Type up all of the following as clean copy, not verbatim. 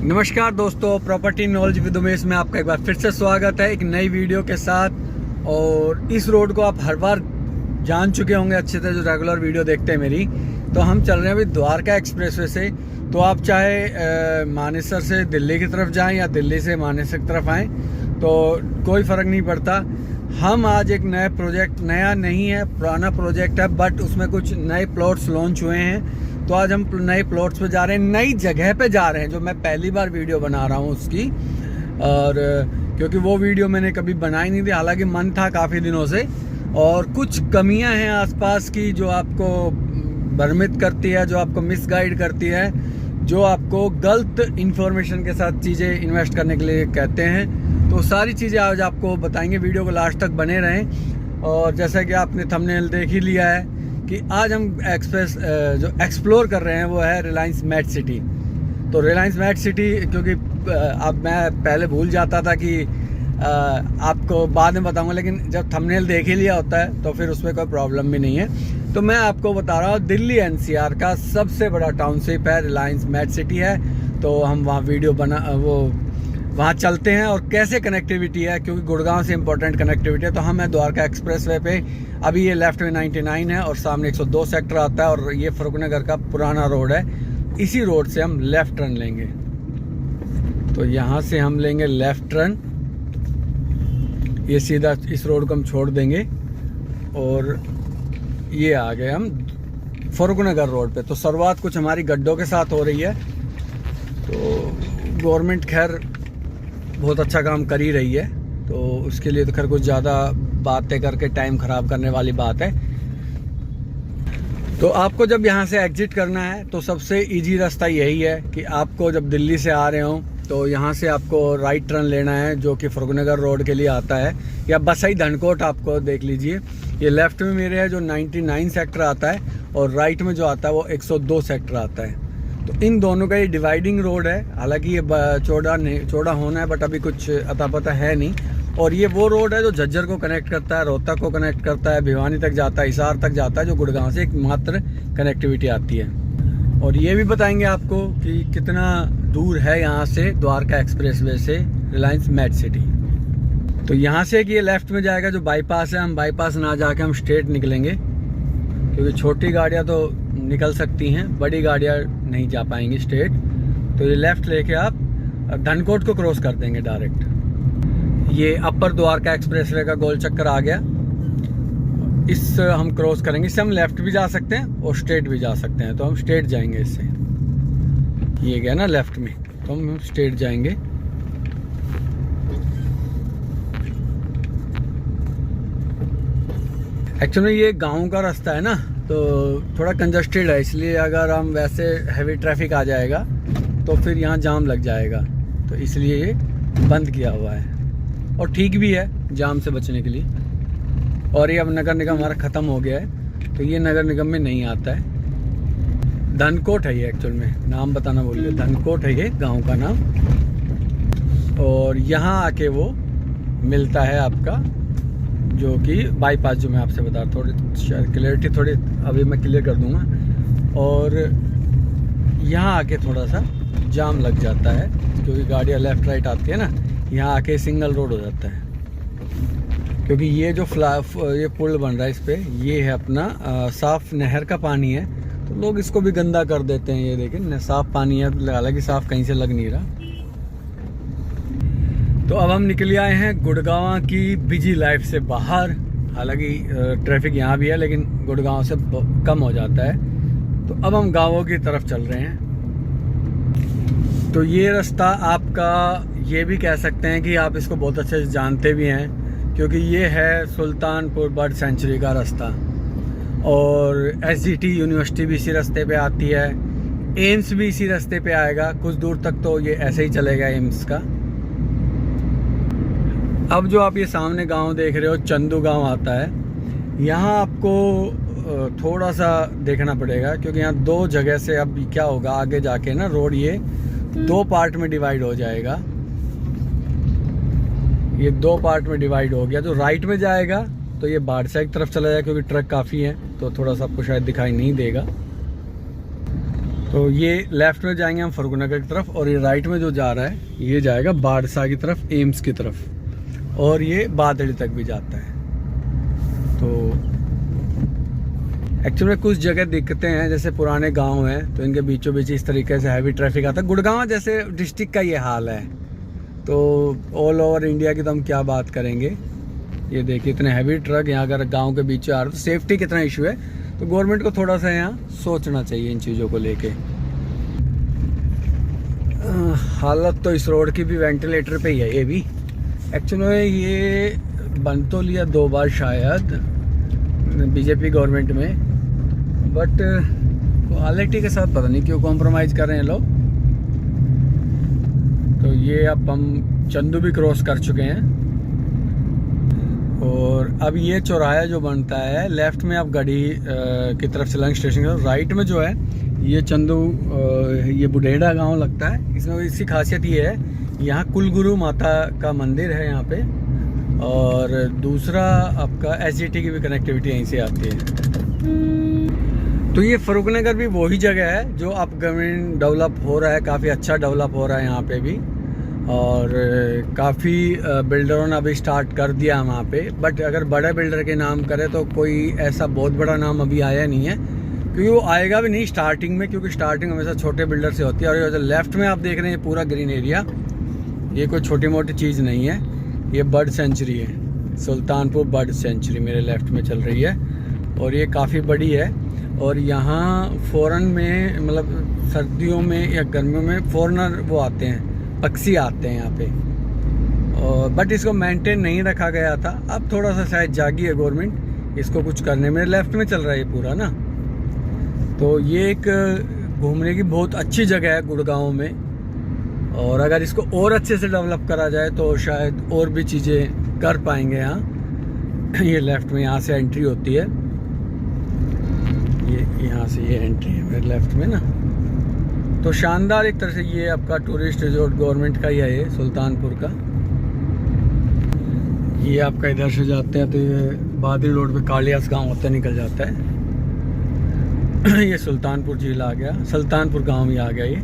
नमस्कार दोस्तों, property knowledge with Umesh में आपका एक बार फिर से स्वागत है एक नई वीडियो के साथ। और इस रोड को आप हर बार जान चुके होंगे अच्छे से, जो रेगुलर वीडियो देखते हैं मेरी। तो हम चल रहे हैं अभी द्वारका एक्सप्रेसवे से। तो आप चाहे मानेसर से दिल्ली की तरफ जाएं या दिल्ली से मानेसर की तरफ आएँ तो कोई फ़र्क नहीं पड़ता। हम आज एक नया प्रोजेक्ट, नया नहीं है पुराना प्रोजेक्ट है, बट उसमें कुछ नए प्लॉट्स लॉन्च हुए हैं। तो आज हम नए प्लॉट्स पे जा रहे हैं, नई जगह पे जा रहे हैं, जो मैं पहली बार वीडियो बना रहा हूँ उसकी। और क्योंकि वो वीडियो मैंने कभी बनाई नहीं थी, हालांकि मन था काफ़ी दिनों से। और कुछ कमियां हैं आसपास की जो आपको भ्रमित करती है, जो आपको मिसगाइड करती है, जो आपको गलत इन्फॉर्मेशन के साथ चीज़ें इन्वेस्ट करने के लिए कहते हैं। तो सारी चीज़ें आज आपको बताएंगे, वीडियो को लास्ट तक बने रहें। और जैसा कि आपने थंबनेल देख ही लिया है कि आज हम जो एक्सप्लोर कर रहे हैं वो है रिलायंस मेट सिटी। तो रिलायंस मेट सिटी, क्योंकि अब मैं पहले भूल जाता था कि आपको बाद में बताऊंगा, लेकिन जब थंबनेल देख ही लिया होता है तो फिर उसमें कोई प्रॉब्लम भी नहीं है। तो मैं आपको बता रहा हूँ, दिल्ली एनसीआर का सबसे बड़ा टाउनशिप है, रिलायंस मेट सिटी है। तो हम वहाँ वीडियो वहाँ चलते हैं और कैसे कनेक्टिविटी है, क्योंकि गुड़गांव से इम्पोर्टेंट कनेक्टिविटी है। तो हम है द्वारका एक्सप्रेसवे पे। अभी ये लेफ्ट में 99 है और सामने 102 सेक्टर आता है, और ये फरुखनगर का पुराना रोड है। इसी रोड से हम लेफ़्ट टर्न लेंगे। तो यहाँ से हम लेंगे लेफ़्ट टर्न, ये सीधा इस रोड को हम छोड़ देंगे और ये आ गए हम फरुखनगर रोड पे। तो शुरुआत कुछ हमारी गड्ढों के साथ हो रही है। तो गवर्नमेंट खैर बहुत अच्छा काम कर ही रही है, तो उसके लिए तो खैर कुछ ज़्यादा बातें करके टाइम ख़राब करने वाली बात है। तो आपको जब यहाँ से एग्जिट करना है तो सबसे इजी रास्ता यही है कि आपको जब दिल्ली से आ रहे हो तो यहाँ से आपको राइट टर्न लेना है, जो कि फरुखनगर रोड के लिए आता है, या बसई धनकोट आपको देख लीजिए। ये लेफ़्ट में मेरे है जो 99 सेक्टर आता है, और राइट में जो आता है वो 102 सेक्टर आता है। तो इन दोनों का ये डिवाइडिंग रोड है। हालांकि ये चौड़ा होना है, बट अभी कुछ अता पता है नहीं। और ये वो रोड है जो झज्जर को कनेक्ट करता है, रोहतक को कनेक्ट करता है, भिवानी तक जाता है, हिसार तक जाता है, जो गुड़गांव से एकमात्र कनेक्टिविटी आती है। और ये भी बताएंगे आपको कि कितना दूर है यहाँ से द्वारका एक्सप्रेसवे से रिलायंस मेट सिटी। तो यहाँ से कि ये लेफ़्ट में जाएगा जो बाईपास है, हम बाईपास ना जाके हम स्ट्रेट निकलेंगे, क्योंकि छोटी गाड़ियाँ तो निकल सकती हैं, बड़ी गाड़ियाँ नहीं जा पाएंगी स्ट्रेट। तो ये लेफ़्ट लेके आप धनकोट को क्रॉस कर देंगे डायरेक्ट। ये अपर द्वारका एक्सप्रेसवे का गोल चक्कर आ गया, इस हम क्रॉस करेंगे। इससे हम लेफ़्ट भी जा सकते हैं और स्ट्रेट भी जा सकते हैं। तो हम स्ट्रेट जाएंगे इससे, ये गया ना लेफ़्ट में, तो हम स्ट्रेट जाएंगे। एक्चुअली ये गांव का रास्ता है ना, तो थोड़ा कंजस्टेड है, इसलिए अगर हम वैसे हैवी ट्रैफिक आ जाएगा तो फिर यहाँ जाम लग जाएगा। तो इसलिए ये बंद किया हुआ है, और ठीक भी है जाम से बचने के लिए। और ये अब नगर निगम हमारा ख़त्म हो गया है, तो ये नगर निगम में नहीं आता है। धनकोट है ये, एक्चुअल में नाम बताना भूल गया, धनकोट है ये गाँव का नाम। और यहाँ आके वो मिलता है आपका जो कि बाईपास, जो मैं आपसे बता रहा, थोड़ी क्लियरिटी थोड़ी अभी मैं क्लियर कर दूंगा। और यहाँ आके थोड़ा सा जाम लग जाता है, क्योंकि गाड़ियाँ लेफ़्ट राइट आती है ना। यहाँ आके सिंगल रोड हो जाता है, क्योंकि ये जो ये पुल बन रहा है इस पर, ये है अपना साफ़ नहर का पानी है, तो लोग इसको भी गंदा कर देते हैं। ये देखिए साफ़ पानी है, हालांकि साफ़ कहीं से लग नहीं रहा। तो अब हम निकल आए हैं गुड़गांव की बिजी लाइफ से बाहर। हालांकि ट्रैफिक यहाँ भी है, लेकिन गुड़गांव से कम हो जाता है। तो अब हम गांवों की तरफ चल रहे हैं। तो ये रास्ता आपका, ये भी कह सकते हैं कि आप इसको बहुत अच्छे से जानते भी हैं, क्योंकि ये है सुल्तानपुर बर्ड सेंचुरी का रास्ता। और SGT यूनिवर्सिटी भी इसी रास्ते पे आती है, एम्स भी इसी रास्ते पे आएगा। कुछ दूर तक तो ये ऐसे ही चलेगा एम्स का। अब जो आप ये सामने गांव देख रहे हो, चंदू गांव आता है। यहाँ आपको थोड़ा सा देखना पड़ेगा, क्योंकि यहाँ दो जगह से अब क्या होगा आगे जाके ना, रोड ये दो पार्ट में डिवाइड हो जाएगा। ये दो पार्ट में डिवाइड हो गया। जो राइट में जाएगा तो ये बाड़सा की तरफ चला जाएगा, क्योंकि ट्रक काफ़ी है, तो थोड़ा सा आपको शायद दिखाई नहीं देगा। तो ये लेफ्ट में जाएंगे हम फरुखनगर की तरफ, और ये राइट में जो जा रहा है ये जाएगा बारसा की तरफ, एम्स की तरफ, और ये बादड़ी तक भी जाता है। तो एक्चुअली कुछ जगह दिखते हैं जैसे पुराने गांव हैं, तो इनके बीचों बीच इस तरीके से हैवी ट्रैफिक आता है। गुड़गांव जैसे डिस्ट्रिक्ट का ये हाल है, तो ऑल ओवर इंडिया की तो हम क्या बात करेंगे। ये देखिए इतने हैवी ट्रक यहाँ अगर गांव के बीच आ रहे, तो सेफ्टी कितना इशू है। तो गवर्नमेंट को थोड़ा सा यहाँ सोचना चाहिए इन चीज़ों को लेके। हालत तो इस रोड की भी वेंटिलेटर पे ही है। ये भी एक्चुअली ये बन तो लिया 2 बार शायद बीजेपी गवर्नमेंट में, बट क्वालिटी के साथ पता नहीं क्यों कॉम्प्रोमाइज़ कर रहे हैं लोग। तो ये अब हम चंदू भी क्रॉस कर चुके हैं, और अब ये चौराहा जो बनता है लेफ्ट में आप गढ़ी की तरफ से लंग स्टेशन की, राइट में जो है ये चंदू ये बुढ़ेड़ा गांव लगता है। इसमें इसकी खासियत ये है, यहाँ कुलगुरु माता का मंदिर है यहाँ पे, और दूसरा आपका एसजीटी की भी कनेक्टिविटी यहीं से आती है। तो ये फरुखनगर भी वही जगह है जो अब गवर्नमेंट डेवलप हो रहा है, काफ़ी अच्छा डेवलप हो रहा है यहाँ पे भी, और काफ़ी बिल्डरों ने अभी स्टार्ट कर दिया वहाँ पे। बट अगर बड़े बिल्डर के नाम करें तो कोई ऐसा बहुत बड़ा नाम अभी आया नहीं है, क्योंकि वो आएगा भी नहीं स्टार्टिंग में, क्योंकि स्टार्टिंग हमेशा छोटे बिल्डर से होती है। और ये जो लेफ्ट में आप देख रहे हैं पूरा ग्रीन एरिया, ये कोई छोटी मोटी चीज़ नहीं है, ये बर्ड सेंचुरी है, सुल्तानपुर बर्ड सेंचुरी मेरे लेफ्ट में चल रही है, और ये काफ़ी बड़ी है। और यहाँ फ़ॉरेन में मतलब सर्दियों में या गर्मियों में फॉरेनर वो आते हैं, पक्षी आते हैं यहाँ पे, और बट इसको मेंटेन नहीं रखा गया था। अब थोड़ा सा शायद जागी है गवर्नमेंट इसको कुछ करने में। लेफ्ट में चल रहा है ये पूरा ना, तो ये एक घूमने की बहुत अच्छी जगह है गुड़गांव में, और अगर इसको और अच्छे से डेवलप करा जाए तो शायद और भी चीज़ें कर पाएंगे यहाँ। ये लेफ़्ट में यहाँ से एंट्री होती है, ये यहाँ से ये एंट्री है मेरे लेफ़्ट में ना। तो शानदार एक तरह से ये आपका टूरिस्ट रिजॉर्ट गवर्नमेंट का ही है, ये सुल्तानपुर का। ये आपका इधर से जाते हैं तो ये बादरी रोड पे कालियास गांव होता निकल जाता है। ये सुल्तानपुर झील आ गया, सुल्तानपुर गांव ही आ गया ये।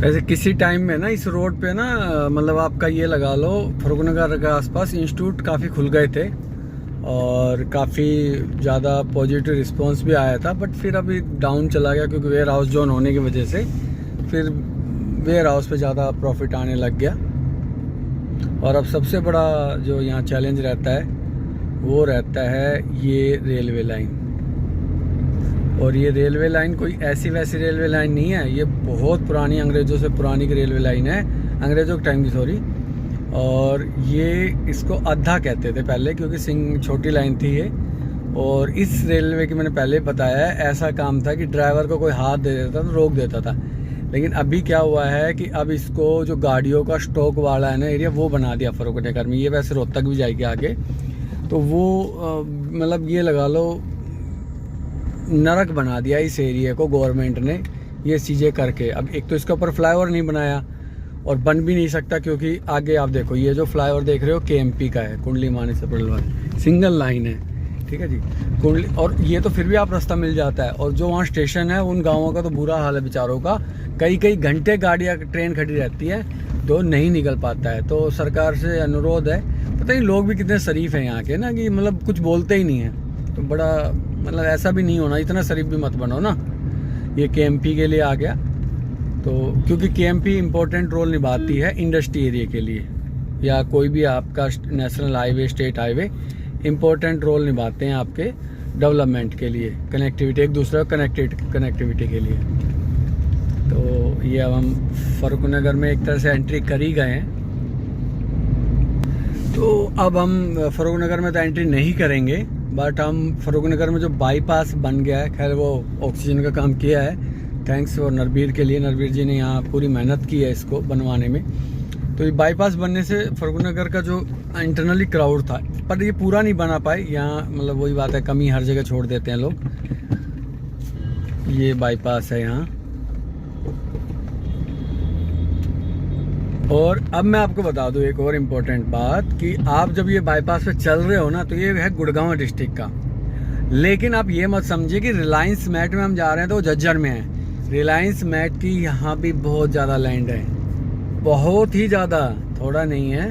वैसे किसी टाइम में ना इस रोड पे ना मतलब आपका ये लगा लो फरुखनगर के आसपास इंस्टीट्यूट काफ़ी खुल गए थे, और काफ़ी ज़्यादा पॉजिटिव रिस्पांस भी आया था। बट फिर अभी डाउन चला गया, क्योंकि वेयर हाउस जोन होने की वजह से फिर वेयर हाउस पे ज़्यादा प्रॉफिट आने लग गया। और अब सबसे बड़ा जो यहाँ चैलेंज रहता है वो रहता है ये रेलवे लाइन। और ये रेलवे लाइन कोई ऐसी वैसी रेलवे लाइन नहीं है, ये बहुत पुरानी, अंग्रेज़ों से पुरानी की रेलवे लाइन है, अंग्रेज़ों के टाइम की सॉरी। और ये इसको अद्धा कहते थे पहले, क्योंकि छोटी लाइन थी ये। और इस रेलवे की मैंने पहले बताया है, ऐसा काम था कि ड्राइवर को कोई हाथ दे देता तो रोक देता था। लेकिन अभी क्या हुआ है कि अब इसको जो गाड़ियों का स्टॉक वाला है ना एरिया, वो बना दिया फरुखनगर में। ये वैसे रोहतक भी जाएगी आगे, तो वो मतलब ये लगा लो नरक बना दिया इस एरिया को गवर्नमेंट ने ये चीज़ें करके। अब एक तो इसके ऊपर फ्लाईओवर नहीं बनाया, और बन भी नहीं सकता, क्योंकि आगे आप देखो ये जो फ्लाईओवर देख रहे हो केएमपी का है, कुंडली माने से पड़लवाल, सिंगल लाइन है, ठीक है जी कुंडली। और ये तो फिर भी आप रास्ता मिल जाता है। और जो वहाँ स्टेशन है उन गाँवों का तो बुरा हाल है बेचारों का, कई घंटे गाड़ियाँ ट्रेन खड़ी रहती है, तो नहीं निकल पाता है। तो सरकार से अनुरोध है, पता नहीं लोग भी कितने शरीफ हैं यहाँ के ना, कि मतलब कुछ बोलते ही नहीं हैं। तो बड़ा मतलब ऐसा भी नहीं होना, इतना शरीफ भी मत बनो ना। ये केएमपी के लिए आ गया, तो क्योंकि केएमपी इम्पोर्टेंट रोल निभाती है इंडस्ट्री एरिया के लिए, या कोई भी आपका national highway, state highway important role निभाते हैं आपके डेवलपमेंट के लिए, कनेक्टिविटी, एक दूसरे को कनेक्टिविटी के लिए। तो ये अब हम फरुखनगर में एक तरह से एंट्री कर ही गए हैं। तो अब हम फरुखनगर में तो एंट्री नहीं करेंगे, बट हम फरुखनगर में जो बाईपास बन गया है, खैर वो ऑक्सीजन का काम किया है, थैंक्स और नरबीर के लिए। नरबीर जी ने यहाँ पूरी मेहनत की है इसको बनवाने में। तो ये बाईपास बनने से फरुखनगर का जो इंटरनली क्राउड था, पर ये पूरा नहीं बना पाए यहाँ, मतलब वही बात है, कमी हर जगह छोड़ देते हैं लोग। ये बाईपास है यहाँ। और अब मैं आपको बता दूं एक और इम्पोर्टेंट बात, कि आप जब ये बाईपास पे चल रहे हो ना, तो ये है गुड़गांव डिस्ट्रिक्ट का, लेकिन आप ये मत समझिए कि रिलायंस मैट में हम जा रहे हैं तो झज्जर में है। रिलायंस मैट की यहाँ भी बहुत ज़्यादा लैंड है, बहुत ही ज़्यादा, थोड़ा नहीं है।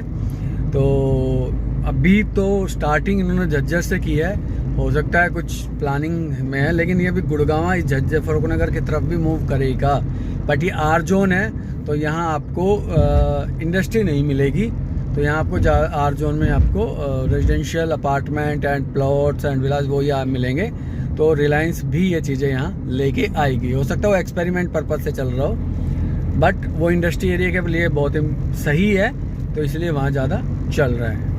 तो अभी तो स्टार्टिंग इन्होंने झज्जर से की है, हो सकता है कुछ प्लानिंग में है, लेकिन ये भी गुड़गांव इस झज्जर फरुखनगर की तरफ भी मूव करेगा। बट ये आर जोन है तो यहाँ आपको इंडस्ट्री नहीं मिलेगी, तो यहाँ आपको आर जोन में आपको residential apartment and plots and villas वो यहाँ मिलेंगे। तो रिलायंस भी ये चीज़ें यहाँ लेके आएगी। हो सकता है वो एक्सपेरिमेंट पर्पज से चल रहा हो, बट वो इंडस्ट्री एरिया के लिए बहुत ही सही है, तो इसलिए वहाँ ज़्यादा चल रहा है।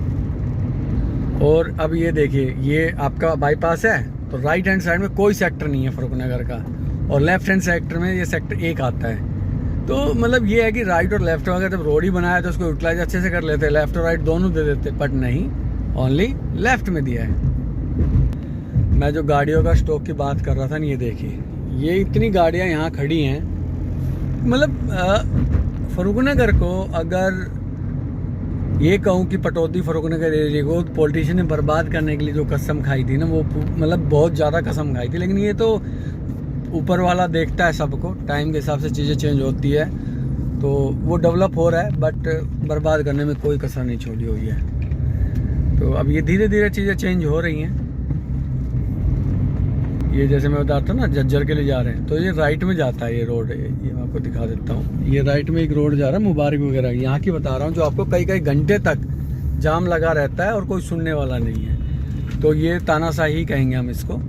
और अब ये देखिए, ये आपका बाईपास है तो राइट हैंड साइड में कोई सेक्टर नहीं है फरुखनगर का, और लेफ्ट हैंड सेक्टर में ये सेक्टर 1 आता है। तो मतलब ये है कि राइट और लेफ्ट अगर जब रोड ही बनाया तो उसको यूटिलाइज अच्छे से कर लेते, लेफ्ट और राइट दोनों दे देते, बट नहीं, ओनली लेफ्ट में दिया है। मैं जो गाड़ियों का स्टॉक की बात कर रहा था ना, ये देखिए, ये इतनी गाड़ियाँ यहाँ खड़ी हैं। मतलब फरुखनगर को अगर ये कहूँ कि पटौदी फरुखनगर एरिया को पॉलिटिशियन ने बर्बाद करने के लिए जो कसम खाई थी ना, वो मतलब बहुत ज़्यादा कसम खाई थी। लेकिन ये तो ऊपर वाला देखता है सबको, टाइम के हिसाब से चीज़ें चेंज होती है, तो वो डेवलप हो रहा है, बट बर्बाद करने में कोई कसर नहीं छोड़ी हुई है। तो अब ये धीरे धीरे चीज़ें चेंज हो रही हैं। ये जैसे मैं बता रहा था ना, झज्जर के लिए जा रहे हैं तो ये राइट में जाता है, ये रोड, ये मैं आपको दिखा देता हूँ। ये राइट में एक रोड जा रहा है मुबारक वगैरह, यहाँ की बता रहा हूँ, जो आपको कई कई घंटे तक जाम लगा रहता है और कोई सुनने वाला नहीं है। तो ये तानाशाही कहेंगे हम इसको।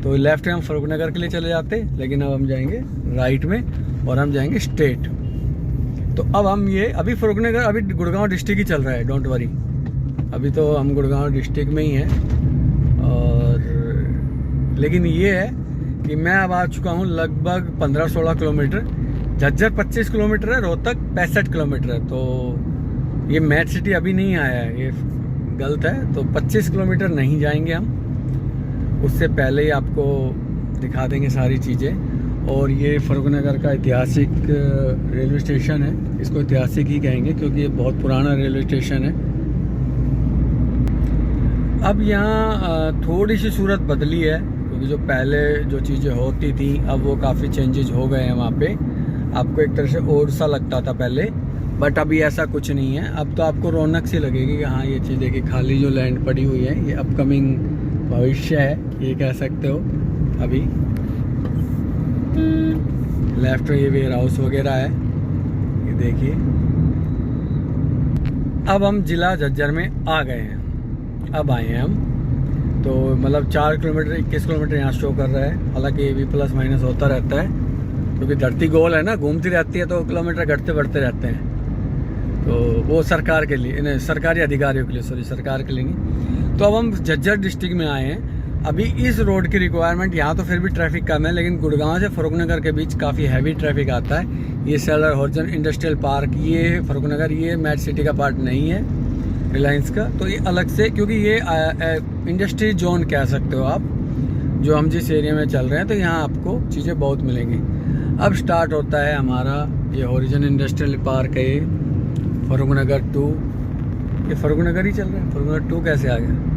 तो लेफ्ट में हम फरुखनगर के लिए चले जाते, लेकिन अब हम जाएंगे राइट में और हम जाएंगे स्ट्रेट। तो अब हम ये अभी फरुखनगर, अभी गुड़गांव डिस्ट्रिक्ट ही चल रहा है, डोंट वरी, अभी तो हम गुड़गांव डिस्ट्रिक्ट में ही हैं। और लेकिन ये है कि मैं अब आ चुका हूँ लगभग 15-16 किलोमीटर। झज्जर 25 किलोमीटर है, रोहतक 65 किलोमीटर है। तो ये मैट सिटी अभी नहीं आया है, ये गलत है। तो 25 किलोमीटर नहीं जाएंगे हम, उससे पहले ही आपको दिखा देंगे सारी चीज़ें। और ये फरुखनगर का ऐतिहासिक रेलवे स्टेशन है, इसको ऐतिहासिक ही कहेंगे क्योंकि ये बहुत पुराना रेलवे स्टेशन है। अब यहाँ थोड़ी सी सूरत बदली है, क्योंकि जो पहले जो चीज़ें होती थी अब वो काफ़ी चेंजेस हो गए हैं वहाँ पे। आपको एक तरह से ओड सा लगता था पहले, बट अभी ऐसा कुछ नहीं है। अब तो आपको रौनक सी लगेगी कि हाँ, ये चीज़ें कि खाली जो लैंड पड़ी हुई है ये अपकमिंग भविष्य है, ये कह सकते हो। अभी लेफ्ट में ये वेयर हाउस वगैरह है, ये देखिए। अब हम जिला झज्जर में आ गए हैं, अब आए हैं हम। तो मतलब 4 किलोमीटर 21 किलोमीटर यहाँ शो कर रहा है। हालांकि ये भी प्लस माइनस होता रहता है, क्योंकि धरती गोल है ना, घूमती रहती है, तो किलोमीटर घटते बढ़ते रहते हैं। तो वो सरकार के लिए नहीं, सरकारी अधिकारियों के लिए, सॉरी, सरकार के लिए नहीं। तो अब हम झज्जर डिस्ट्रिक्ट में आए हैं। अभी इस रोड की रिक्वायरमेंट, यहाँ तो फिर भी ट्रैफिक कम है, लेकिन गुड़गांव से फरुखनगर के बीच काफ़ी हैवी ट्रैफिक आता है। ये सेलर हॉर्जन इंडस्ट्रियल पार्क, ये फरुखनगर, ये मैट सिटी का पार्ट नहीं है रिलायंस का, तो ये अलग से, क्योंकि ये इंडस्ट्री जोन कह सकते हो आप, जो हम जिस एरिया में चल रहे हैं। तो यहाँ आपको चीज़ें बहुत मिलेंगी। अब स्टार्ट होता है हमारा ये हॉरिजन इंडस्ट्रियल पार्क है, ये फरुखनगर 2, ये फरुखनगर ही चल रहा है, फरुखनगर 2 कैसे आ गया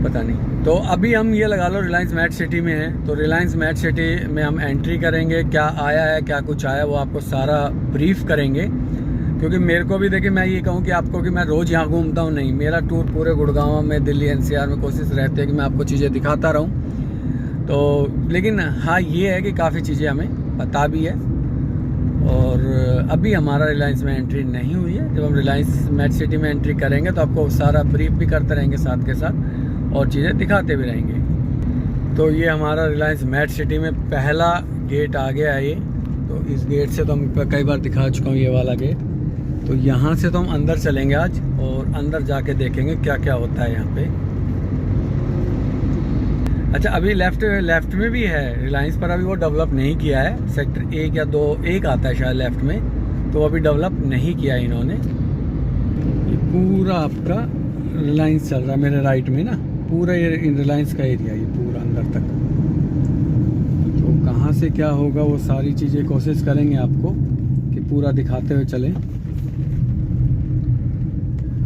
पता नहीं। तो अभी हम ये लगा लो रिलायंस मैट सिटी में है। तो रिलायंस मैट सिटी में हम एंट्री करेंगे, क्या आया है क्या कुछ आया वो आपको सारा ब्रीफ करेंगे। क्योंकि मेरे को भी देखिए, मैं ये कहूँ कि आपको कि मैं रोज़ यहाँ घूमता हूँ, नहीं, मेरा टूर पूरे गुड़गांव में, दिल्ली एनसीआर में कोशिश रहती है कि मैं आपको चीज़ें दिखाता रहूँ। तो लेकिन हाँ, ये है कि काफ़ी चीज़ें हमें पता भी है। और अभी हमारा रिलायंस में एंट्री नहीं हुई है। जब हम रिलायंस मैट सिटी में एंट्री करेंगे तो आपको सारा ब्रीफ भी करते रहेंगे साथ के साथ, और चीज़ें दिखाते भी रहेंगे। तो ये हमारा रिलायंस मैट सिटी में पहला गेट आ गया है ये। तो इस गेट से तो हम कई बार दिखा चुका हूँ, ये वाला गेट। तो यहाँ से तो हम अंदर चलेंगे आज, और अंदर जाके देखेंगे क्या क्या होता है यहाँ पे। अच्छा, अभी लेफ्ट में भी है रिलायंस, पर अभी वो डेवलप नहीं किया है। सेक्टर 1 या 2 1 आता है शायद लेफ्ट में, तो अभी डेवलप नहीं किया इन्होंने। ये पूरा आपका रिलायंस चल रहा है मेरे राइट में ना, पूरा ये रिलायंस का एरिया, ये पूरा अंदर तक। तो कहाँ से क्या होगा वो सारी चीज़ें कोशिश करेंगे आपको कि पूरा दिखाते हुए चलें।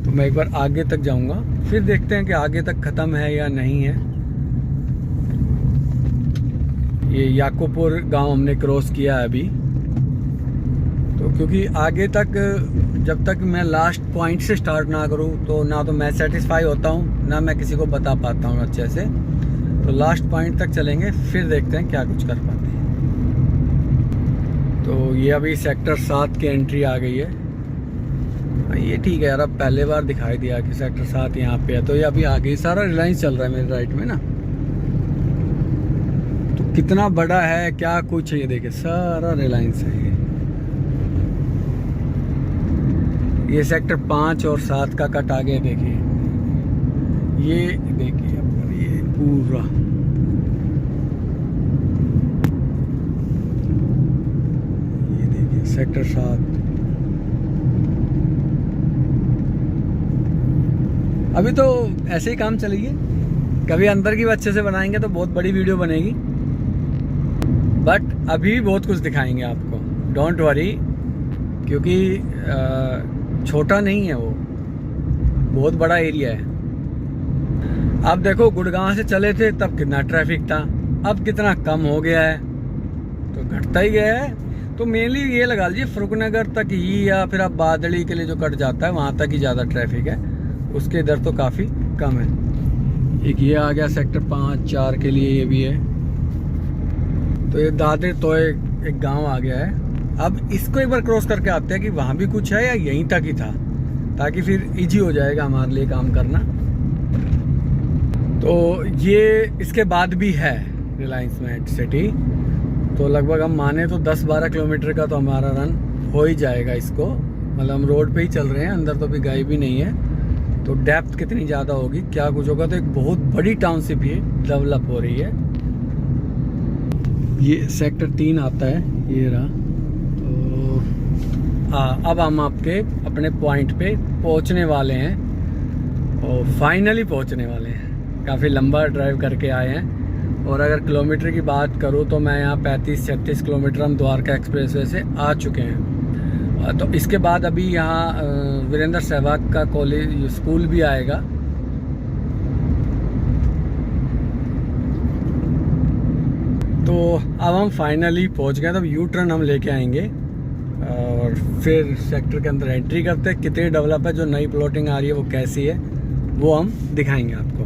तो मैं एक बार आगे तक जाऊंगा, फिर देखते हैं कि आगे तक ख़त्म है या नहीं है। ये याकूपुर गांव हमने क्रॉस किया है अभी। तो क्योंकि आगे तक जब तक मैं लास्ट पॉइंट से स्टार्ट ना करूं तो ना तो मैं सेटिस्फाई होता हूं, ना मैं किसी को बता पाता हूं अच्छे से। तो लास्ट पॉइंट तक चलेंगे, फिर देखते हैं क्या कुछ कर पाते हैं। तो ये अभी सेक्टर 7 की एंट्री आ गई है। ये ठीक है यार, अब पहले बार दिखाई दिया कि सेक्टर 7 यहाँ पे है। तो ये अभी आगे सारा रिलायंस चल रहा है मेरे राइट में ना। तो कितना बड़ा है क्या कुछ है, ये देखिए सारा रिलायंस है। ये सेक्टर 5 और 7 का कट आगे देखिए, ये देखिए अपन ये पूरा ये देखिए सेक्टर 7। अभी तो ऐसे ही काम चलेगी, कभी अंदर की भी अच्छे से बनाएंगे तो बहुत बड़ी वीडियो बनेगी। बट अभी भी बहुत कुछ दिखाएंगे आपको, डोंट वरी, क्योंकि छोटा नहीं है वो, बहुत बड़ा एरिया है। आप देखो गुड़गांव से चले थे तब कितना ट्रैफिक था, अब कितना कम हो गया है, तो घटता ही गया है। तो मेनली ये लगा लीजिए फरुखनगर तक ही, या फिर आप बादली के लिए जो कट जाता है वहाँ तक ही ज़्यादा ट्रैफिक है, उसके इधर तो काफ़ी कम है। एक ये आ गया सेक्टर 5-4 के लिए, ये भी है। तो ये दादर तो एक गांव आ गया है। अब इसको एक बार क्रॉस करके आते हैं कि वहाँ भी कुछ है या यहीं तक ही था, ताकि फिर इजी हो जाएगा हमारे लिए काम करना। तो ये इसके बाद भी है रिलायंस मेट सिटी। तो लगभग हम माने तो 10-12 किलोमीटर का तो हमारा रन हो ही जाएगा इसको। मतलब हम रोड पे ही चल रहे हैं, अंदर तो भी गए भी नहीं है। तो डेप्थ कितनी ज़्यादा होगी, क्या कुछ होगा। तो एक बहुत बड़ी टाउनशिप ये डेवलप हो रही है। ये सेक्टर 3 आता है, ये रहा। तो अब हम आपके अपने पॉइंट पे पहुंचने वाले हैं, और फाइनली पहुंचने वाले हैं। काफ़ी लंबा ड्राइव करके आए हैं। और अगर किलोमीटर की बात करूं तो मैं यहाँ 35-36 किलोमीटर हम द्वारका एक्सप्रेसवे से आ चुके हैं। तो इसके बाद अभी यहाँ वीरेंद्र सहवाग का कॉलेज स्कूल भी आएगा। तो अब हम फाइनली पहुंच गए। तब यू टर्न हम लेके आएंगे और फिर सेक्टर के अंदर एंट्री करते हैं। कितनी डेवलप है, जो नई प्लॉटिंग आ रही है वो कैसी है, वो हम दिखाएंगे आपको।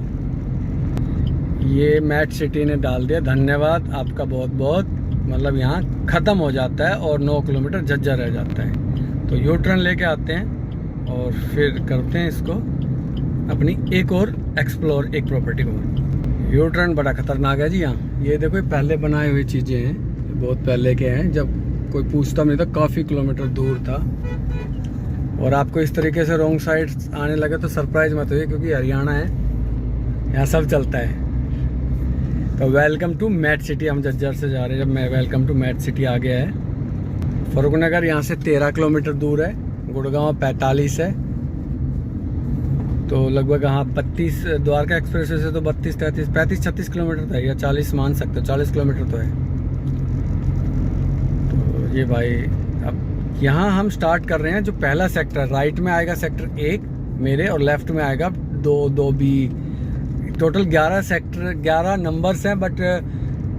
ये मैट सिटी ने डाल दिया, धन्यवाद आपका बहुत बहुत। मतलब यहाँ ख़त्म हो जाता है और 9 किलोमीटर झज्जर रह जाता है। तो यू टर्न लेके आते हैं और फिर करते हैं इसको अपनी एक और एक्सप्लोर, एक प्रॉपर्टी को। यू टर्न बड़ा ख़तरनाक है जी यहाँ। ये देखो, पहले बनाए हुई चीज़ें हैं, बहुत पहले के हैं, जब कोई पूछता नहीं था, काफ़ी किलोमीटर दूर था। और आपको इस तरीके से रॉन्ग साइड आने लगे तो सरप्राइज मत होइए, क्योंकि हरियाणा है, यहाँ सब चलता है। तो वेलकम टू मैट सिटी, हम झज्जर से जा रहे हैं। जब मैं वेलकम टू मैट सिटी आ गया है। फरुखनगर यहाँ से 13 किलोमीटर दूर है, गुड़गांव 45 है। तो लगभग यहाँ 32, द्वारका एक्सप्रेस से तो 35-36 किलोमीटर था, या 40 मान सकते हो, 40 किलोमीटर तो है। तो ये भाई, अब यहाँ हम स्टार्ट कर रहे हैं। जो पहला सेक्टर राइट में आएगा सेक्टर 1 मेरे, और लेफ्ट में आएगा 2B। टोटल 11 सेक्टर, 11 नंबर्स हैं, बट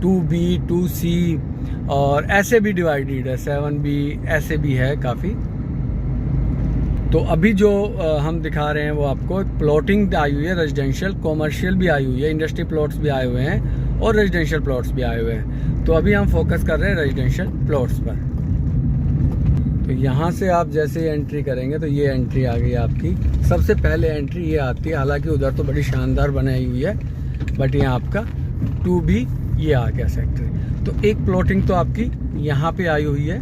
2B 2C और ऐसे भी डिवाइडेड है, 7B ऐसे भी है काफ़ी। तो अभी जो हम दिखा रहे हैं वो आपको प्लॉटिंग आई हुई है, रेजिडेंशियल, कॉमर्शियल भी आई हुई है, इंडस्ट्री प्लॉट्स भी आए हुए हैं और रेजिडेंशियल प्लॉट्स भी आए हुए हैं। तो अभी हम फोकस कर रहे हैं रेजिडेंशियल प्लॉट्स पर। तो यहाँ से आप जैसे एंट्री करेंगे तो ये एंट्री आ गई आपकी। सबसे पहले एंट्री ये आती है, हालांकि उधर तो बड़ी शानदार बनाई हुई है, बट यहाँ आपका 2B ये आ गया सेक्टर। तो एक प्लॉटिंग तो आपकी यहाँ पे आई हुई है,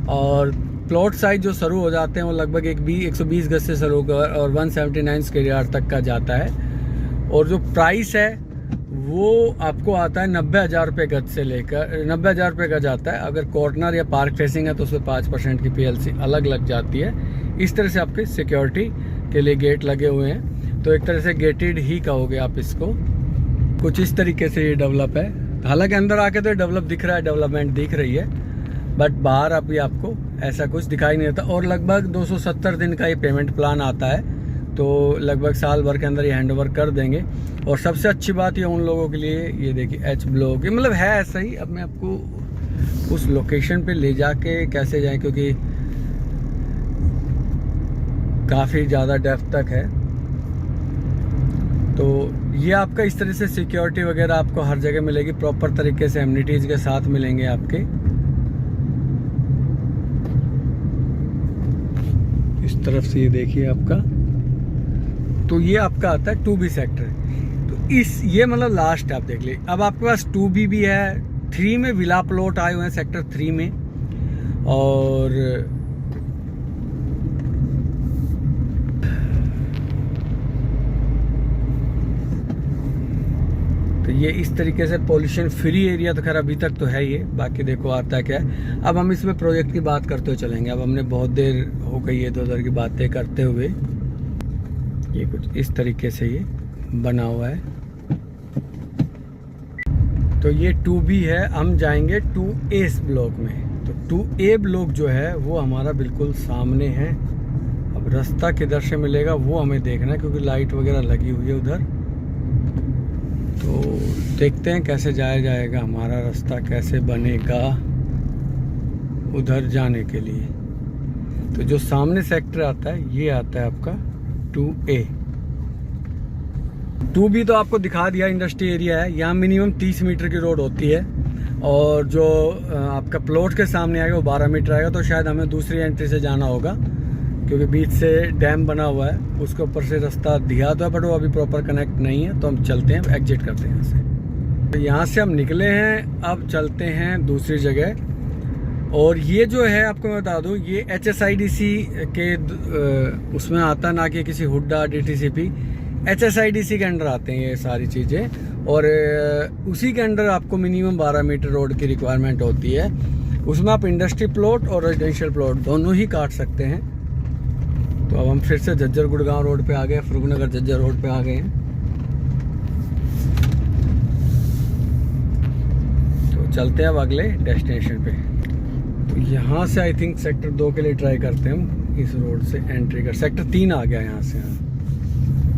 और प्लॉट साइज जो शुरू हो जाते हैं वो लगभग 120 गज से शुरू होकर और 179 स्क्वायर यार्ड तक का जाता है। और जो प्राइस है वो आपको आता है 90,000 रुपये गज से लेकर 90,000 रुपये गज आता है। अगर कॉर्नर या पार्क फेसिंग है तो उसमें 5% की PLC अलग लग जाती है। इस तरह से आपके सिक्योरिटी के लिए गेट लगे हुए हैं, तो एक तरह से गेटेड ही कहोगे आप इसको। कुछ इस तरीके से ये डेवलप है। हालांकि अंदर आके तो डेवलप दिख रहा है, डेवलपमेंट दिख रही है, बट बाहर अभी आपको ऐसा कुछ दिखाई नहीं देता। और लगभग 270 दिन का ये पेमेंट प्लान आता है। तो लगभग साल भर के अंदर ये हैंड ओवर कर देंगे। और सबसे अच्छी बात ये उन लोगों के लिए, ये देखिए एच ब्लॉक, ये मतलब है ऐसा ही। अब मैं आपको उस लोकेशन पे ले जाके कैसे जाएं, क्योंकि काफ़ी ज़्यादा डेप्थ तक है। तो ये आपका इस तरह से सिक्योरिटी वगैरह आपको हर जगह मिलेगी, प्रॉपर तरीके से एमिनिटीज़ के साथ मिलेंगे आपके। इस तरफ से ये देखिए आपका, तो ये आपका आता है 2B सेक्टर। तो ये मतलब लास्ट है, आप देख लीजिए। अब आपके पास 2B भी है, 3 में विला प्लॉट आए हुए हैं सेक्टर 3 में। और तो ये इस तरीके से पॉल्यूशन फ्री एरिया तो खैर अभी तक तो है ये, बाकी देखो आता है क्या है। अब हम इसमें प्रोजेक्ट की बात करते हुए चलेंगे। अब हमने बहुत देर हो गई है इधर की बातें करते हुए। ये कुछ इस तरीके से ये बना हुआ है। तो ये 2B है, हम जाएंगे 2A ब्लॉक में। तो 2A ब्लॉक जो है वो हमारा बिल्कुल सामने है। अब रास्ता किधर से मिलेगा वो हमें देखना है, क्योंकि लाइट वगैरह लगी हुई है उधर। तो देखते हैं कैसे जाया जाएगा, हमारा रास्ता कैसे बनेगा उधर जाने के लिए। तो जो सामने सेक्टर आता है ये आता है आपका 2A। 2B तो आपको दिखा दिया, इंडस्ट्री एरिया है। यहाँ मिनिमम 30 मीटर की रोड होती है। और जो आपका प्लॉट के सामने आएगा वो 12 मीटर आएगा। तो शायद हमें दूसरी एंट्री से जाना होगा, क्योंकि बीच से डैम बना हुआ है, उसके ऊपर से रास्ता दिया तो है, बट वो अभी प्रॉपर कनेक्ट नहीं है। तो हम चलते हैं, एग्जिट करते हैं यहाँ से। तो यहाँ से हम निकले हैं, अब चलते हैं दूसरी जगह। और ये जो है आपको मैं बता दूँ, ये HSIDC के उसमें आता है, ना कि किसी हुड्डा DTCP। HSIDC के अंडर आते हैं ये सारी चीज़ें। और उसी के अंडर आपको मिनिमम 12 मीटर रोड की रिक्वायरमेंट होती है। उसमें आप इंडस्ट्री प्लॉट और रेजिडेंशियल प्लॉट दोनों ही काट सकते हैं। तो अब हम फिर से झज्जर गुड़गांव रोड पे आ गए, फरूखनगर झज्जर रोड पे आ गए हैं। तो चलते हैं अब अगले डेस्टिनेशन पे। तो यहाँ से आई थिंक सेक्टर 2 के लिए ट्राई करते हैं हम, इस रोड से एंट्री कर। सेक्टर 3 आ गया यहाँ से,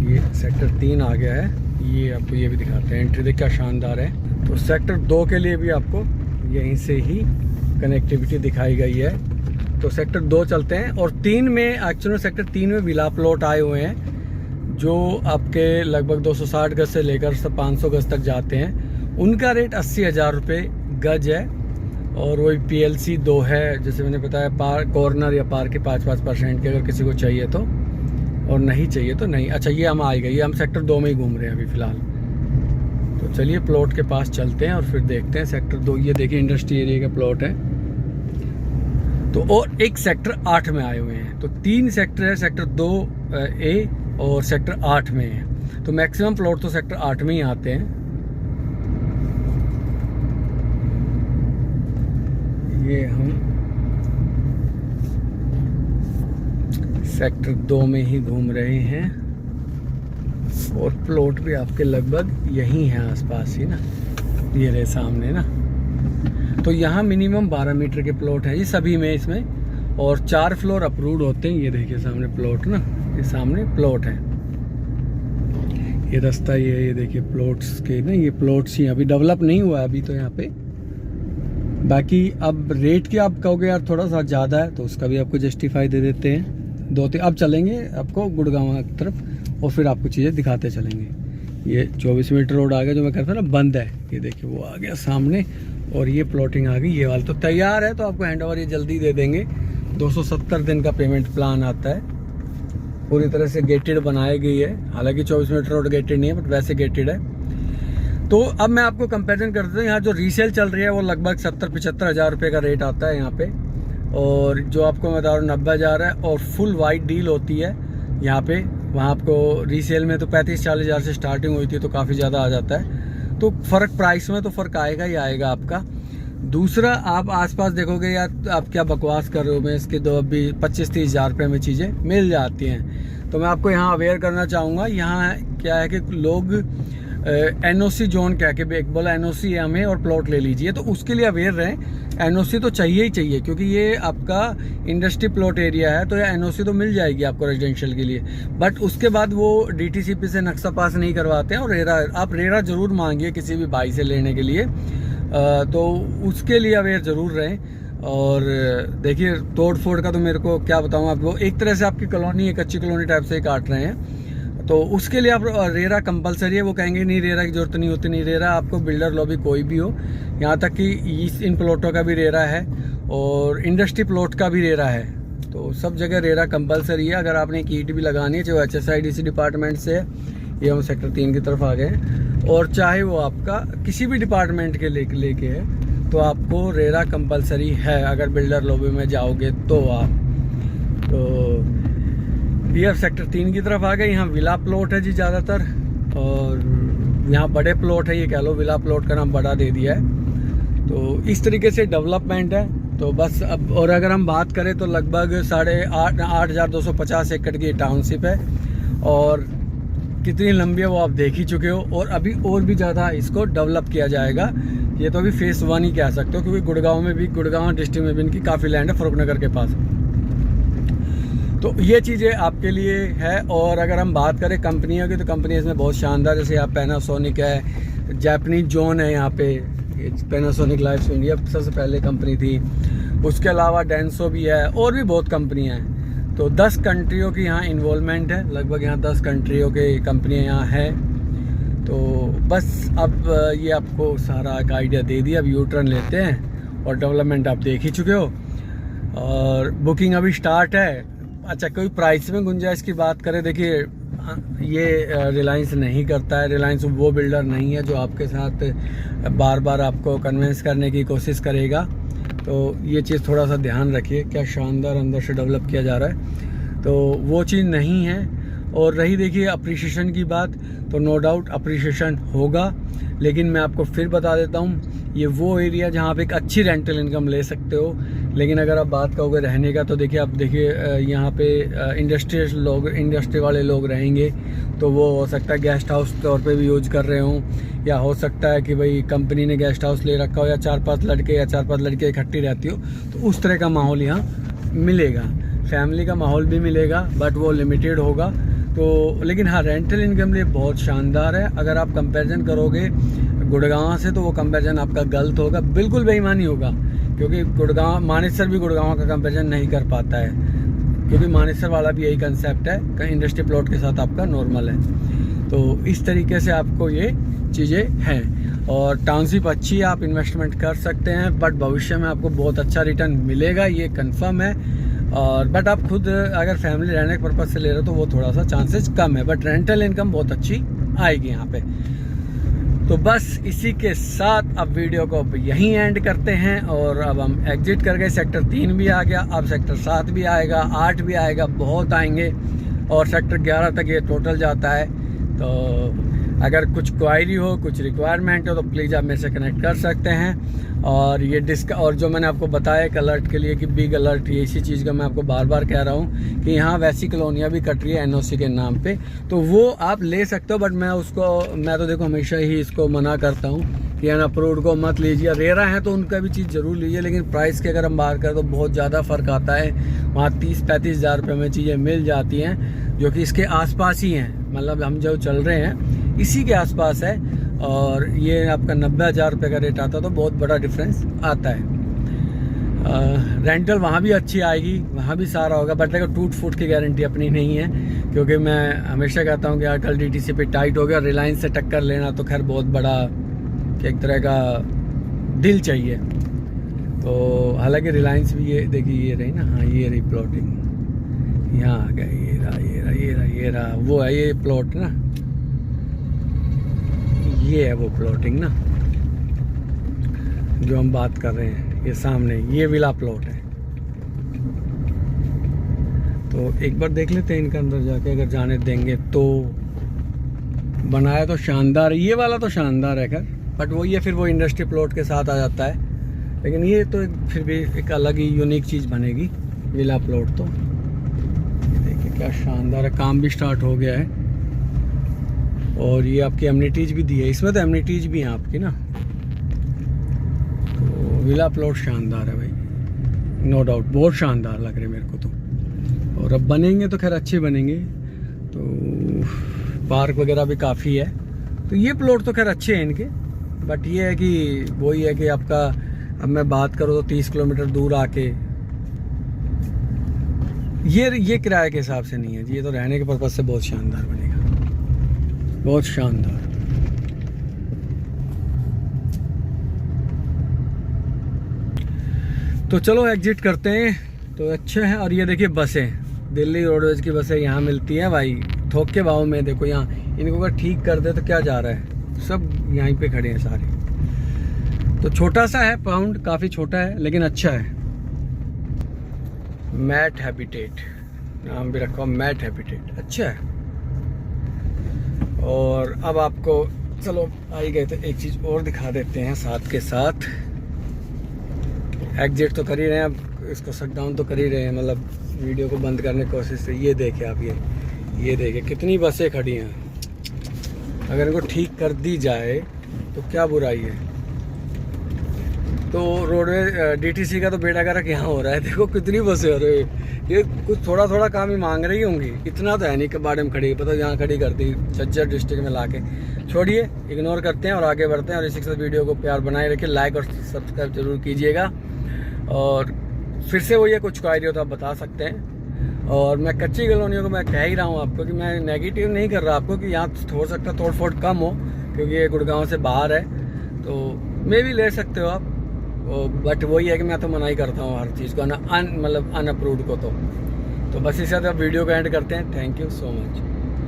ये सेक्टर 3 आ गया है। ये आपको ये भी दिखाते हैं, एंट्री देख क्या शानदार है। तो सेक्टर 2 के लिए भी आपको यहीं से ही कनेक्टिविटी दिखाई गई है। तो सेक्टर 2 चलते हैं। और 3 में एक्चुअली सेक्टर 3 में विला प्लॉट आए हुए हैं, जो आपके लगभग 260 गज से लेकर 500 गज तक जाते हैं। उनका रेट 80,000 रुपये गज है। और वही PLC 2 है, जैसे मैंने बताया, कॉर्नर या पार के 5% के, अगर किसी को चाहिए तो, और नहीं चाहिए तो नहीं। अच्छा ये हम आ गए, ये हम सेक्टर 2 में ही घूम रहे हैं अभी फ़िलहाल। तो चलिए प्लॉट के पास चलते हैं और फिर देखते हैं सेक्टर 2। ये देखिए इंडस्ट्री एरिया का प्लॉट है। तो और एक सेक्टर 8 में आए हुए हैं। तो 3 सेक्टर है, सेक्टर 2A और सेक्टर 8 में है। तो मैक्सिमम प्लॉट तो सेक्टर 8 में ही आते हैं। ये हम सेक्टर 2 में ही घूम रहे हैं। और प्लॉट भी आपके लगभग यही है, आसपास ही ना, ये रहे सामने ना। तो यहाँ मिनिमम 12 मीटर के प्लॉट है ये सभी में इसमें। और 4 फ्लोर अप्रूव्ड होते हैं। ये देखिए सामने प्लॉट ना, ये सामने प्लॉट है। ये रास्ता ये देखिए प्लॉट्स के ना, ये प्लॉट्स ही अभी डेवलप नहीं हुआ है अभी तो यहाँ पे। बाकी अब रेट की आप कहोगे यार थोड़ा सा ज़्यादा है, तो उसका भी आपको जस्टिफाई दे देते हैं। 2-3 अब चलेंगे आपको गुड़गांव की तरफ और फिर आपको चीज़ें दिखाते चलेंगे। ये 24 मीटर रोड आ गया, जो मैं कहता था ना बंद है। ये देखिए वो आ गया सामने, और ये प्लॉटिंग आ गई। ये वाला तो तैयार है, तो आपको हैंड ओवर ये जल्दी दे देंगे। 270 दिन का पेमेंट प्लान आता है। पूरी तरह से गेटेड बनाई गई है, हालांकि 24 मीटर रोड गेटेड नहीं है, बट वैसे गेटेड है। तो अब मैं आपको कंपैरिजन करता हूँ। यहाँ जो रीसेल चल रही है वो लगभग 70-75 हज़ार रुपये का रेट आता है यहाँ पे। और जो आपको मैं बता रहा हूँ 90,000 है। और फुल वाइट डील होती है यहाँ पे। वहाँ आपको रीसेल में तो 35-40 हज़ार से स्टार्टिंग हुई थी, तो काफ़ी ज़्यादा आ जाता है। तो फ़र्क प्राइस में तो फ़र्क आएगा ही आएगा आपका। दूसरा, आप आसपास देखोगे यार आप क्या बकवास कर रहे हो, मैं इसके 25-30 हज़ार रुपये में चीज़ें मिल जाती हैं। तो मैं आपको यहाँ अवेयर करना चाहूँगा। यहाँ क्या है कि लोग NOC जोन कह के एक बोला NOC है हमें और प्लॉट ले लीजिए, तो उसके लिए अवेयर रहें। एनओसी तो चाहिए ही चाहिए, क्योंकि ये आपका इंडस्ट्री प्लॉट एरिया है, तो ये एनओसी तो मिल जाएगी आपको रेजिडेंशियल के लिए। बट उसके बाद वो डीटीसीपी से नक्शा पास नहीं करवाते हैं। और रेरा, आप रेरा ज़रूर मांगिए किसी भी भाई से लेने के लिए, तो उसके लिए अवेयर ज़रूर रहें। और देखिए तोड़ फोड़ का तो मेरे को क्या बताऊँ आपको, एक तरह से आपकी कॉलोनी एक अच्छी कॉलोनी टाइप से ही काट रहे हैं, तो उसके लिए आप रेरा कंपलसरी है। वो कहेंगे नहीं रेरा की जरूरत नहीं होती, नहीं रेरा आपको बिल्डर लॉबी कोई भी हो, यहाँ तक कि इन प्लॉटों का भी रेरा है और इंडस्ट्री प्लॉट का भी रेरा है, तो सब जगह रेरा कंपलसरी है। अगर आपने एक ईट भी लगानी है, चाहे HSIDC डिपार्टमेंट से, ये हम सेक्टर 3 की तरफ आ गए हैं, और चाहे वो आपका किसी भी डिपार्टमेंट के लेके है, तो आपको रेरा कंपलसरी है अगर बिल्डर लॉबी में जाओगे तो आप। तो ये अब सेक्टर 3 की तरफ आ गए। यहाँ विला प्लॉट है जी ज़्यादातर, और यहाँ बड़े प्लॉट है, ये कह लो विला प्लॉट का नाम बड़ा दे दिया है। तो इस तरीके से डेवलपमेंट है। तो बस अब, और अगर हम बात करें तो लगभग 8,250 एकड़ की टाउनशिप है, और कितनी लंबी है वो आप देख ही चुके हो। और अभी और भी ज़्यादा इसको डेवलप किया जाएगा। ये तो अभी फेज़ 1 ही कह सकते हो, क्योंकि गुड़गांव डिस्ट्रिक्ट में भी इनकी काफ़ी लैंड है, फरूखनगर के पास। तो ये चीज़ें आपके लिए है। और अगर हम बात करें कंपनियों की, तो कंपनी इसमें बहुत शानदार, जैसे यहाँ पैनासोनिक है, जापानीज जोन है यहाँ पे, पैनासोनिक लाइफ इंडिया सबसे पहले कंपनी थी। उसके अलावा डेंसो भी है, और भी बहुत कंपनियाँ हैं। तो 10 कंट्रियों की यहाँ इन्वॉल्वमेंट है, लगभग यहाँ 10 कंट्रियों के कंपनियाँ यहाँ है। तो बस अब ये आपको सारा एक आइडिया दे दिया। अब यू टर्न लेते हैं, और डेवलपमेंट आप देख ही चुके हो, और बुकिंग अभी स्टार्ट है। अच्छा, कोई प्राइस में गुंजाइश की बात करें, देखिए ये रिलायंस नहीं करता है। रिलायंस वो बिल्डर नहीं है जो आपके साथ बार बार आपको कन्विंस करने की कोशिश करेगा। तो ये चीज़ थोड़ा सा ध्यान रखिए, क्या शानदार अंदर से डेवलप किया जा रहा है, तो वो चीज़ नहीं है। और रही देखिए अप्रिशिएशन की बात, तो नो डाउट अप्रिशिएशन होगा, लेकिन मैं आपको फिर बता देता हूँ, ये वो एरिया जहाँ पे एक अच्छी रेंटल इनकम ले सकते हो। लेकिन अगर आप बात करोगे रहने का, तो देखिए आप देखिए यहाँ पे इंडस्ट्री वाले लोग रहेंगे, तो वो हो सकता है गेस्ट हाउस तौर पे भी यूज कर रहे हों, या हो सकता है कि भाई कंपनी ने गेस्ट हाउस ले रखा हो, या 4-5 लड़के इकट्ठी रहती हो, तो उस तरह का माहौल यहाँ मिलेगा। फैमिली का माहौल भी मिलेगा, बट वो लिमिटेड होगा। तो लेकिन हाँ, रेंटल इनकम लिए बहुत शानदार है। अगर आप कंपैरिजन करोगे गुड़गांव से, तो वो कंपैरिजन आपका गलत होगा, बिल्कुल बेईमानी होगा, क्योंकि मानेसर भी गुड़गांव का कंपैरिजन नहीं कर पाता है, क्योंकि मानेसर वाला भी यही कंसेप्ट है, कहीं इंडस्ट्री प्लॉट के साथ आपका नॉर्मल है। तो इस तरीके से आपको ये चीज़ें हैं। और टाउनशिप अच्छी है, आप इन्वेस्टमेंट कर सकते हैं, बट भविष्य में आपको बहुत अच्छा रिटर्न मिलेगा, ये कंफर्म है। और बट आप खुद अगर फैमिली रहने के पर्पज़ से ले रहे हो, तो वो थोड़ा सा चांसेस कम है, बट रेंटल इनकम बहुत अच्छी आएगी यहाँ पे। तो बस इसी के साथ अब वीडियो को यहीं एंड करते हैं। और अब हम एग्जिट कर गए, सेक्टर 3 भी आ गया, अब सेक्टर 7 भी आएगा, 8 भी आएगा, बहुत आएंगे, और सेक्टर 11 तक ये टोटल जाता है। तो अगर कुछ क्वायरी हो, कुछ रिक्वायरमेंट हो, तो प्लीज़ आप मेरे से कनेक्ट कर सकते हैं। और ये और जो मैंने आपको बताया एक अलर्ट के लिए कि बिग अलर्ट, ये इसी चीज़ का मैं आपको बार बार कह रहा हूँ कि यहाँ वैसी कॉलोनियाँ भी कट रही है एनओसी के नाम पे, तो वो आप ले सकते हो। बट मैं तो देखो हमेशा ही इसको मना करता हूँ कि अनअप्रूव्ड को मत लीजिए। रेरा है तो उनका भी चीज़ ज़रूर लीजिए, लेकिन प्राइस की अगर हम बात करें तो बहुत ज़्यादा फ़र्क आता है। वहाँ 30-35 हज़ार रुपये में चीज़ें मिल जाती हैं, जो कि इसके आसपास ही हैं, मतलब हम जो चल रहे हैं इसी के आसपास है। और ये आपका 90,000 रुपये का रेट आता है, तो बहुत बड़ा डिफरेंस आता है। रेंटल वहाँ भी अच्छी आएगी, वहाँ भी सारा होगा, बट देखो टूट फूट की गारंटी अपनी नहीं है, क्योंकि मैं हमेशा कहता हूँ कि आजकल डीटीसी पे टाइट हो गया। रिलायंस से टक्कर लेना तो खैर बहुत बड़ा एक तरह का दिल चाहिए। तो हालांकि रिलायंस भी ये देखिए, ये रही ना, हाँ ये रही प्लॉटिंग, यहाँ आ गया, ये रहा वो है ये प्लॉट ना, ये है वो प्लॉटिंग ना जो हम बात कर रहे हैं। ये सामने ये विला प्लॉट है। तो एक बार देख लेते हैं इनके अंदर जाके, अगर जाने देंगे तो। बनाया तो शानदार है, ये वाला तो शानदार है खैर, बट वो ये फिर वो इंडस्ट्री प्लॉट के साथ आ जाता है। लेकिन ये तो फिर भी एक अलग ही यूनिक चीज़ बनेगी विला प्लॉट। तो देखिए क्या शानदार है, काम भी स्टार्ट हो गया है। और ये आपकी एमिनिटीज़ भी दी है इसमें, तो एमिनिटीज़ भी हैं आपकी ना। तो विला प्लॉट शानदार है भाई, नो डाउट, बहुत शानदार लग रहे मेरे को तो। और अब बनेंगे तो खैर अच्छे बनेंगे, तो पार्क वगैरह भी काफ़ी है, तो ये प्लॉट तो खैर अच्छे हैं इनके। बट ये है कि वही है कि आपका, अब मैं बात करूँ तो 30 किलोमीटर दूर आके, ये किराए के हिसाब से नहीं है जी, ये तो रहने के पर्पज़ से बहुत शानदार बनेगा, बहुत शानदार। तो चलो एग्जिट करते हैं, तो अच्छे हैं। और ये देखिए बसें, दिल्ली रोडवेज की बसें यहाँ मिलती हैं भाई थोक के भाव में। देखो यहाँ इनको अगर ठीक कर दे तो क्या जा रहा है, सब यहीं पे खड़े हैं सारे। तो छोटा सा है पाउंड, काफ़ी छोटा है लेकिन अच्छा है। मैट हैबिटेट नाम भी रखा, मैट हैबिटेट अच्छा है। और अब आपको चलो आ ही गए तो एक चीज़ और दिखा देते हैं साथ के साथ। एग्जिट तो कर ही रहे हैं, अब इसको शट डाउन तो कर ही रहे हैं, मतलब वीडियो को बंद करने की कोशिश से। ये देखें आप, ये देखिए कितनी बसें खड़ी हैं। अगर इनको ठीक कर दी जाए तो क्या बुराई है। तो रोडवे डीटीसी का तो बेड़ा गर्क यहाँ हो रहा है, देखो कितनी बसें हो रही है। ये कुछ थोड़ा थोड़ा काम ही मांग रही होंगी, इतना तो है नहीं कबाड़े में खड़ी, पता यहाँ खड़ी कर दी झज्जर डिस्ट्रिक्ट में लाके। छोड़िए, इग्नोर करते हैं और आगे बढ़ते हैं। और इसी के साथ वीडियो को प्यार बनाए रखिए, लाइक और सब्सक्राइब जरूर कीजिएगा। और फिर से वो ये कुछ क्वायरी हो तो आप बता सकते हैं। और मैं कच्ची कॉलोनियों को मैं कह ही रहा हूँ आपको कि मैं नेगेटिव नहीं कर रहा आपको, कि यहाँ हो सकता है तोड़ फोड़ कम हो, क्योंकि ये गुड़गांव से बाहर है, तो मे भी ले सकते हो आप। बट वही है कि मैं तो मना ही करता हूँ हर चीज़ को, मतलब अनअप्रूव्ड को। तो बस इसी साथ आप वीडियो को एंड करते हैं। Thank you so much.